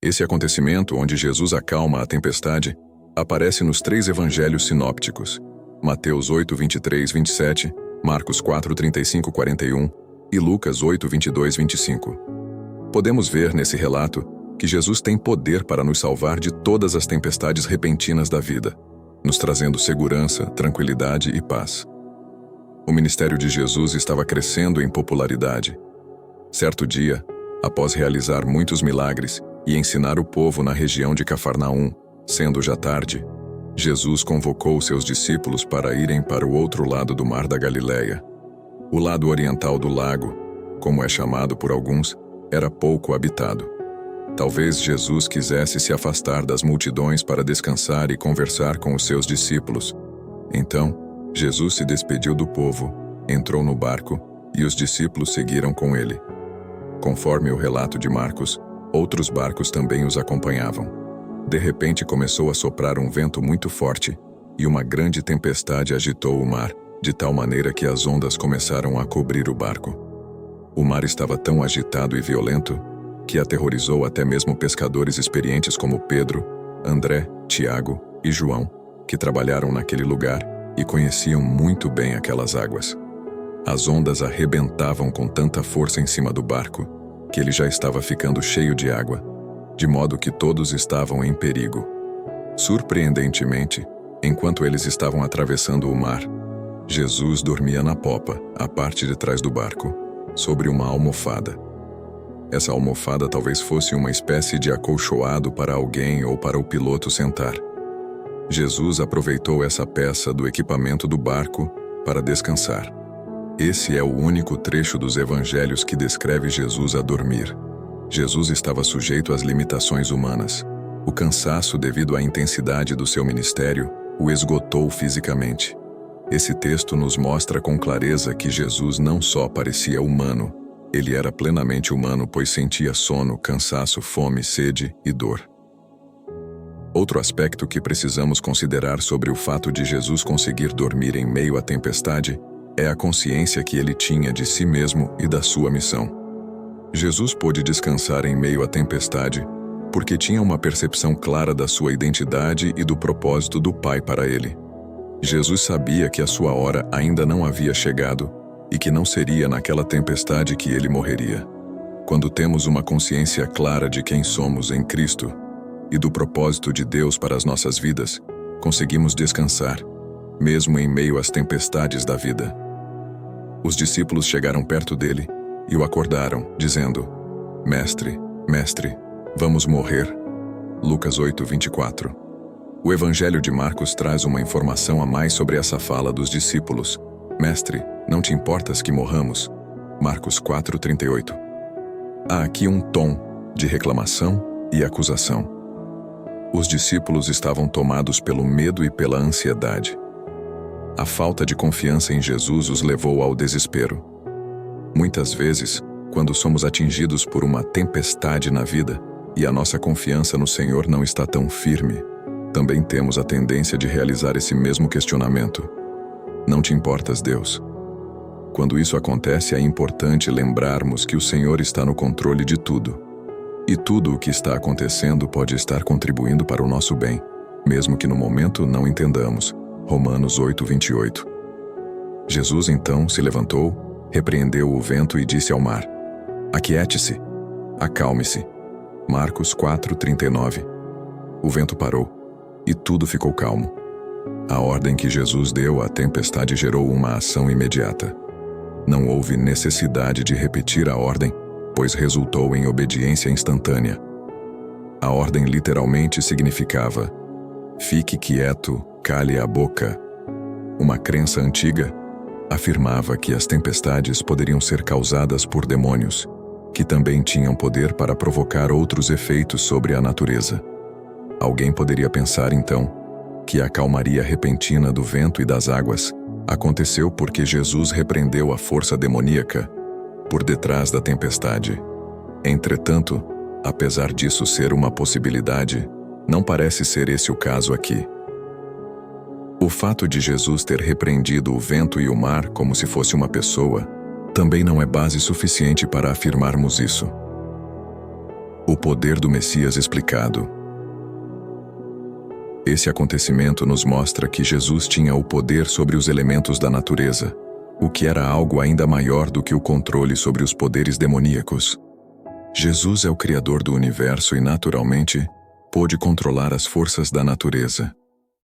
Esse acontecimento, onde Jesus acalma a tempestade, aparece nos 3 evangelhos sinópticos: Mateus 8, 23, 27, Marcos 4, 35, 41 e Lucas 8, 22, 25. Podemos ver nesse relato que Jesus tem poder para nos salvar de todas as tempestades repentinas da vida, nos trazendo segurança, tranquilidade e paz. O ministério de Jesus estava crescendo em popularidade. Certo dia, após realizar muitos milagres e ensinar o povo na região de Cafarnaum, sendo já tarde, Jesus convocou seus discípulos para irem para o outro lado do mar da Galileia. O lado oriental do lago, como é chamado por alguns, era pouco habitado. Talvez Jesus quisesse se afastar das multidões para descansar e conversar com os seus discípulos. Então, Jesus se despediu do povo, entrou no barco e os discípulos seguiram com ele. Conforme o relato de Marcos, outros barcos também os acompanhavam. De repente começou a soprar um vento muito forte e uma grande tempestade agitou o mar, de tal maneira que as ondas começaram a cobrir o barco. O mar estava tão agitado e violento que aterrorizou até mesmo pescadores experientes como Pedro, André, Tiago e João, que trabalharam naquele lugar e conheciam muito bem aquelas águas. As ondas arrebentavam com tanta força em cima do barco que ele já estava ficando cheio de água, de modo que todos estavam em perigo. Surpreendentemente, enquanto eles estavam atravessando o mar, Jesus dormia na popa, à parte de trás do barco, sobre uma almofada. Essa almofada talvez fosse uma espécie de acolchoado para alguém ou para o piloto sentar. Jesus aproveitou essa peça do equipamento do barco para descansar. Esse é o único trecho dos evangelhos que descreve Jesus a dormir. Jesus estava sujeito às limitações humanas. O cansaço devido à intensidade do seu ministério o esgotou fisicamente. Esse texto nos mostra com clareza que Jesus não só parecia humano, ele era plenamente humano, pois sentia sono, cansaço, fome, sede e dor. Outro aspecto que precisamos considerar sobre o fato de Jesus conseguir dormir em meio à tempestade é a consciência que ele tinha de si mesmo e da sua missão. Jesus pôde descansar em meio à tempestade porque tinha uma percepção clara da sua identidade e do propósito do Pai para ele. Jesus sabia que a sua hora ainda não havia chegado e que não seria naquela tempestade que ele morreria. Quando temos uma consciência clara de quem somos em Cristo e do propósito de Deus para as nossas vidas, conseguimos descansar, mesmo em meio às tempestades da vida. Os discípulos chegaram perto dele e o acordaram, dizendo: Mestre, Mestre, vamos morrer. Lucas 8, 24. O Evangelho de Marcos traz uma informação a mais sobre essa fala dos discípulos. Mestre, não te importas que morramos? Marcos 4, 38. Há aqui um tom de reclamação e acusação. Os discípulos estavam tomados pelo medo e pela ansiedade. A falta de confiança em Jesus os levou ao desespero. Muitas vezes, quando somos atingidos por uma tempestade na vida e a nossa confiança no Senhor não está tão firme, também temos a tendência de realizar esse mesmo questionamento: não te importas, Deus? Quando isso acontece, é importante lembrarmos que o Senhor está no controle de tudo. E tudo o que está acontecendo pode estar contribuindo para o nosso bem, mesmo que no momento não entendamos. Romanos 8, 28. Jesus então se levantou, repreendeu o vento e disse ao mar: Aquiete-se, acalme-se. Marcos 4, 39. O vento parou e tudo ficou calmo. A ordem que Jesus deu à tempestade gerou uma ação imediata. Não houve necessidade de repetir a ordem, pois resultou em obediência instantânea. A ordem literalmente significava: fique quieto, cale a boca. Uma crença antiga afirmava que as tempestades poderiam ser causadas por demônios, que também tinham poder para provocar outros efeitos sobre a natureza. Alguém poderia pensar, então, que a calmaria repentina do vento e das águas aconteceu porque Jesus repreendeu a força demoníaca por detrás da tempestade. Entretanto, apesar disso ser uma possibilidade, não parece ser esse o caso aqui. O fato de Jesus ter repreendido o vento e o mar como se fosse uma pessoa também não é base suficiente para afirmarmos isso. O poder do Messias explicado. Esse acontecimento nos mostra que Jesus tinha o poder sobre os elementos da natureza, o que era algo ainda maior do que o controle sobre os poderes demoníacos. Jesus é o Criador do universo e, naturalmente, pôde controlar as forças da natureza.